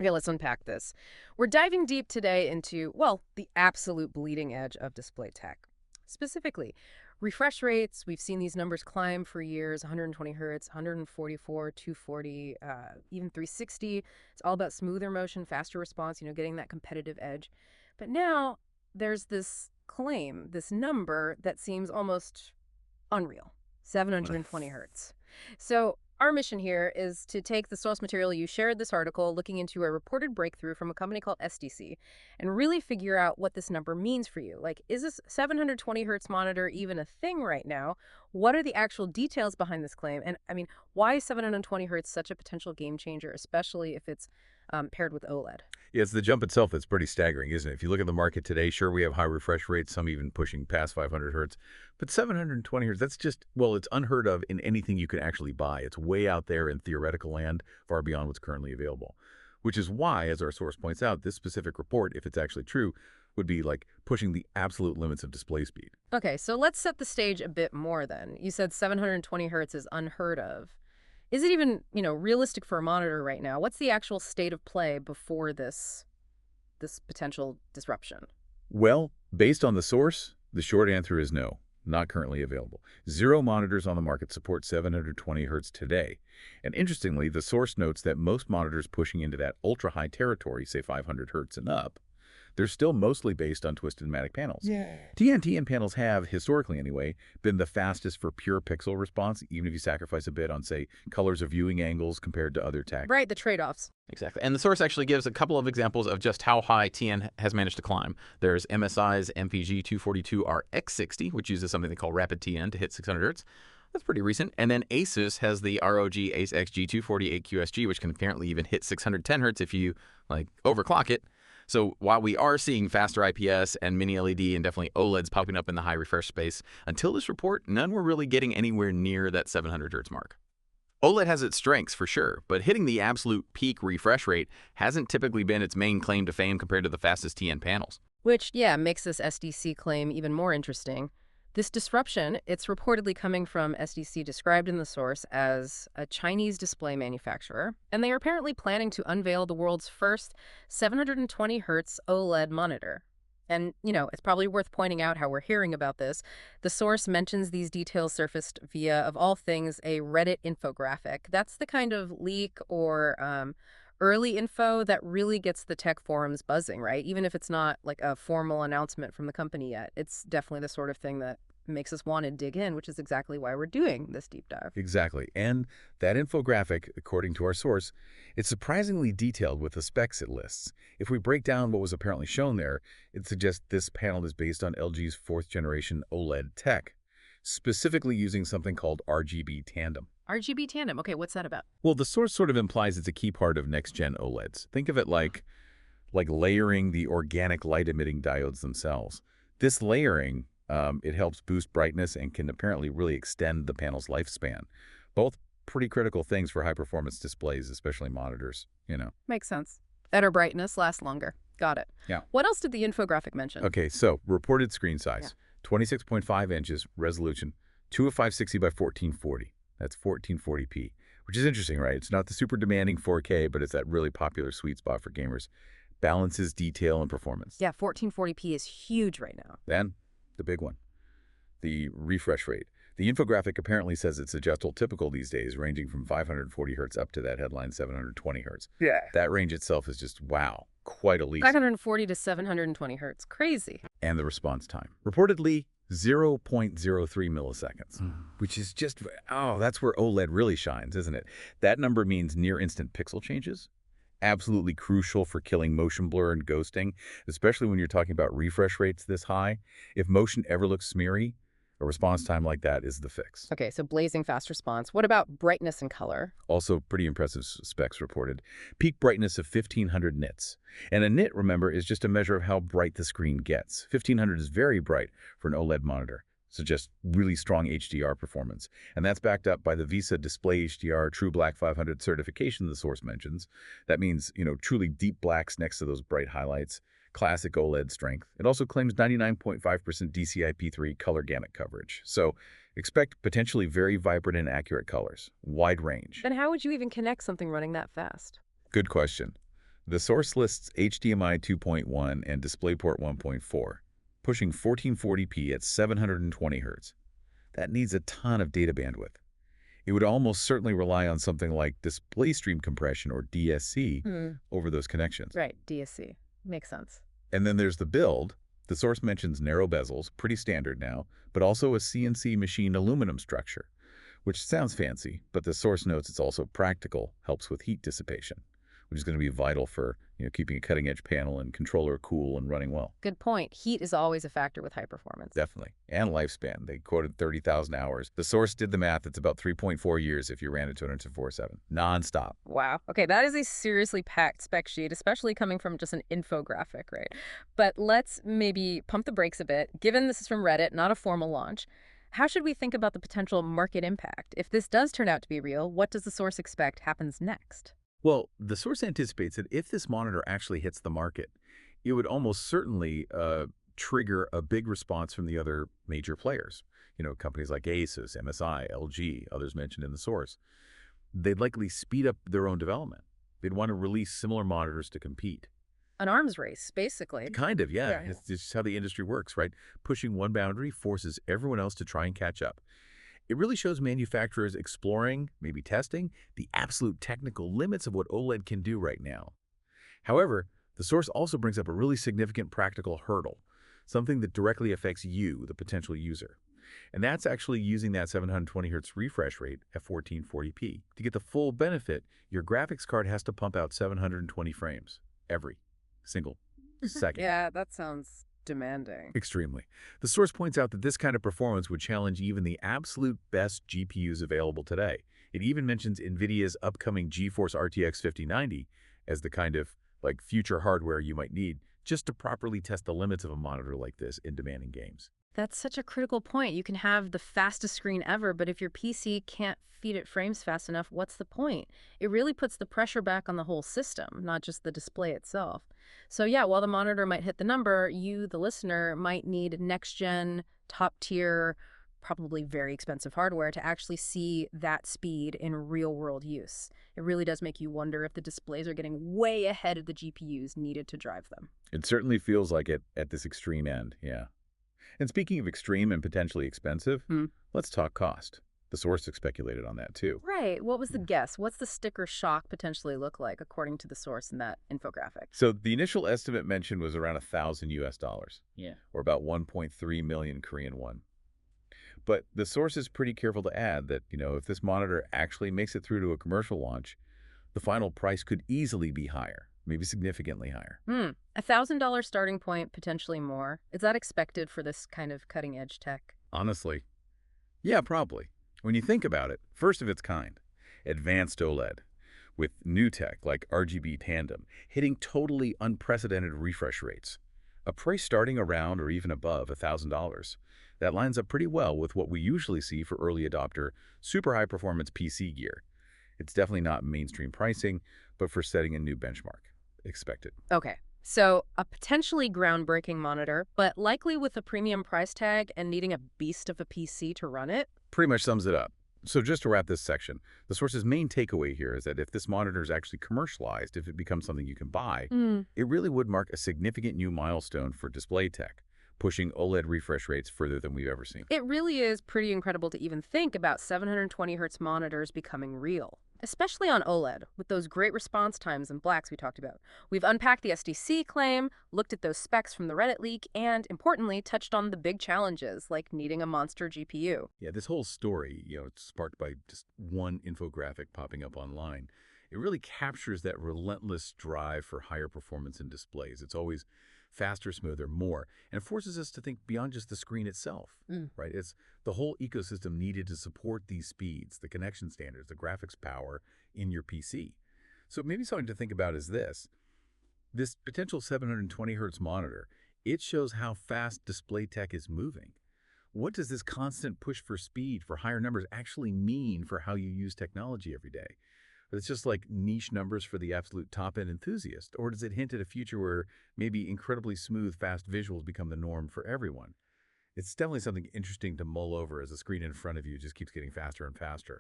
Okay, let's unpack this. We're diving deep today into, well, the absolute bleeding edge of display tech. Specifically, refresh rates. We've seen these numbers climb for years: 120 hertz, 144, 240, even 360. It's all about smoother motion, faster response, getting that competitive edge. But now there's this claim, this number that seems almost unreal: 720 hertz. So, our mission here is to take the source material you shared this article looking into a reported breakthrough from a company called SDC and really figure out what this number means for you. Like, is this 720 hertz monitor even a thing right now? What are the actual details behind this claim? And I mean, why is 720 hertz such a potential game changer, especially if it's paired with OLED? Yeah, it's the jump itself that's pretty staggering, isn't it? If you look at the market today, sure, we have high refresh rates, some even pushing past 500 hertz. But 720 hertz, that's just, well, it's unheard of in anything you can actually buy. It's way out there in theoretical land, far beyond what's currently available. Which is why, as our source points out, this specific report, if it's actually true, would be like pushing the absolute limits of display speed. Okay, so let's set the stage a bit more then. You said 720 hertz is unheard of. Is it even, realistic for a monitor right now? What's the actual state of play before this potential disruption? Well, based on the source, the short answer is no, not currently available. Zero monitors on the market support 720 hertz today. And interestingly, the source notes that most monitors pushing into that ultra-high territory, say 500 hertz and up, they're still mostly based on twisted matic panels. Yeah. TNT panels have, historically anyway, been the fastest for pure pixel response, even if you sacrifice a bit on, say, colors or viewing angles compared to other tech. Right, the trade-offs. Exactly. And the source actually gives a couple of examples of just how high TN has managed to climb. There's MSI's MPG 242RX60, which uses something they call rapid TN to hit 600 hertz. That's pretty recent. And then Asus has the ROG Ace XG248QSG, which can apparently even hit 610 hertz if you, overclock it. So while we are seeing faster IPS and mini LED and definitely OLEDs popping up in the high refresh space, until this report, none were really getting anywhere near that 700 hertz mark. OLED has its strengths for sure, but hitting the absolute peak refresh rate hasn't typically been its main claim to fame compared to the fastest TN panels. Which, yeah, makes this SDC claim even more interesting. This disruption, it's reportedly coming from SDC, described in the source as a Chinese display manufacturer, and they are apparently planning to unveil the world's first 720 hertz OLED monitor. And, it's probably worth pointing out how we're hearing about this. The source mentions these details surfaced via, of all things, a Reddit infographic. That's the kind of leak or early info that really gets the tech forums buzzing, right? Even if it's not like a formal announcement from the company yet, it's definitely the sort of thing that makes us want to dig in, which is exactly why we're doing this deep dive. Exactly. And that infographic, according to our source, it's surprisingly detailed with the specs it lists. If we break down what was apparently shown there, it suggests this panel is based on LG's fourth generation OLED tech, specifically using something called RGB tandem. RGB tandem. Okay, what's that about? Well, the source sort of implies it's a key part of next-gen OLEDs. Think of it like layering the organic light-emitting diodes themselves. This layering, it helps boost brightness and can apparently really extend the panel's lifespan. Both pretty critical things for high-performance displays, especially monitors, Makes sense. Better brightness lasts longer. Got it. Yeah. What else did the infographic mention? Okay, so reported screen size, 26.5 inches, resolution, 2 of 560 by 1440. That's 1440p, which is interesting, right? It's not the super demanding 4K, but it's that really popular sweet spot for gamers. Balances detail and performance. Yeah, 1440p is huge right now. Then, the big one, the refresh rate. The infographic apparently says it's adjustable typical these days, ranging from 540 hertz up to that headline 720 hertz. Yeah. That range itself is just, wow, quite a leap. 540 to 720 hertz. Crazy. And the response time. Reportedly, 0.03 milliseconds, which is just, that's where OLED really shines, isn't it? That number means near-instant pixel changes. Absolutely crucial for killing motion blur and ghosting, especially when you're talking about refresh rates this high. If motion ever looks smeary, a response time like that is the fix. Okay, so blazing fast response. What about brightness and color? Also pretty impressive specs reported. Peak brightness of 1500 nits. And a nit, remember, is just a measure of how bright the screen gets. 1500 is very bright for an OLED monitor. Suggests really strong HDR performance. And that's backed up by the VISA Display HDR True Black 500 certification the source mentions. That means, truly deep blacks next to those bright highlights. Classic OLED strength. It also claims 99.5% DCI-P3 color gamut coverage. So expect potentially very vibrant and accurate colors. Wide range. Then how would you even connect something running that fast? Good question. The source lists HDMI 2.1 and DisplayPort 1.4, pushing 1440p at 720 Hz. That needs a ton of data bandwidth. It would almost certainly rely on something like display stream compression or DSC over those connections. Right, DSC. Makes sense. And then there's the build. The source mentions narrow bezels, pretty standard now, but also a CNC machined aluminum structure, which sounds fancy, but the source notes it's also practical, helps with heat dissipation, which is going to be vital for keeping a cutting-edge panel and controller cool and running well. Good point. Heat is always a factor with high performance. Definitely. And lifespan. They quoted 30,000 hours. The source did the math. It's about 3.4 years if you ran it 204/7. Non-stop. Wow. Okay, that is a seriously packed spec sheet, especially coming from just an infographic, right? But let's maybe pump the brakes a bit. Given this is from Reddit, not a formal launch, how should we think about the potential market impact? If this does turn out to be real, what does the source expect happens next? Well, the source anticipates that if this monitor actually hits the market, it would almost certainly trigger a big response from the other major players. Companies like Asus, MSI, LG, others mentioned in the source. They'd likely speed up their own development. They'd want to release similar monitors to compete. An arms race, basically. Kind of, yeah. Yeah. It's just how the industry works, right? Pushing one boundary forces everyone else to try and catch up. It really shows manufacturers exploring, maybe testing, the absolute technical limits of what OLED can do right now. However, the source also brings up a really significant practical hurdle, something that directly affects you, the potential user. And that's actually using that 720 Hz refresh rate at 1440p. To get the full benefit, your graphics card has to pump out 720 frames every single second. Yeah, that sounds demanding. Extremely. The source points out that this kind of performance would challenge even the absolute best GPUs available today. It even mentions NVIDIA's upcoming GeForce RTX 5090 as the kind of future hardware you might need just to properly test the limits of a monitor like this in demanding games. That's such a critical point. You can have the fastest screen ever, but if your PC can't feed it frames fast enough, what's the point? It really puts the pressure back on the whole system, not just the display itself. So yeah, while the monitor might hit the number, you, the listener, might need next-gen, top-tier, probably very expensive hardware to actually see that speed in real-world use. It really does make you wonder if the displays are getting way ahead of the GPUs needed to drive them. It certainly feels like it at this extreme end, yeah. And speaking of extreme and potentially expensive, let's talk cost. The source speculated on that too. Right. What was the guess? What's the sticker shock potentially look like according to the source in that infographic? So the initial estimate mentioned was around $1,000 US. Yeah. Or about 1.3 million Korean won. But the source is pretty careful to add that, if this monitor actually makes it through to a commercial launch, the final price could easily be higher, maybe significantly higher. $1,000 starting point, potentially more. Is that expected for this kind of cutting-edge tech? Honestly, yeah, probably. When you think about it, first of its kind, advanced OLED, with new tech like RGB tandem, hitting totally unprecedented refresh rates. A price starting around or even above $1,000. That lines up pretty well with what we usually see for early adopter, super high-performance PC gear. It's definitely not mainstream pricing, but for setting a new benchmark. Expected. Okay, so a potentially groundbreaking monitor, but likely with a premium price tag and needing a beast of a PC to run it? Pretty much sums it up. So just to wrap this section, the source's main takeaway here is that if this monitor is actually commercialized, if it becomes something you can buy, it really would mark a significant new milestone for display tech, pushing OLED refresh rates further than we've ever seen. It really is pretty incredible to even think about 720 Hz monitors becoming real, especially on OLED, with those great response times and blacks we talked about. We've unpacked the SDC claim, looked at those specs from the Reddit leak, and importantly, touched on the big challenges like needing a monster GPU. Yeah, this whole story, it's sparked by just one infographic popping up online. It really captures that relentless drive for higher performance in displays. It's always faster, smoother, more, and forces us to think beyond just the screen itself, right? It's the whole ecosystem needed to support these speeds, the connection standards, the graphics power in your PC. So maybe something to think about is this potential 720 Hz monitor, it shows how fast display tech is moving. What does this constant push for speed, for higher numbers, actually mean for how you use technology every day? It's just like niche numbers for the absolute top-end enthusiast? Or does it hint at a future where maybe incredibly smooth, fast visuals become the norm for everyone? It's definitely something interesting to mull over as the screen in front of you just keeps getting faster and faster.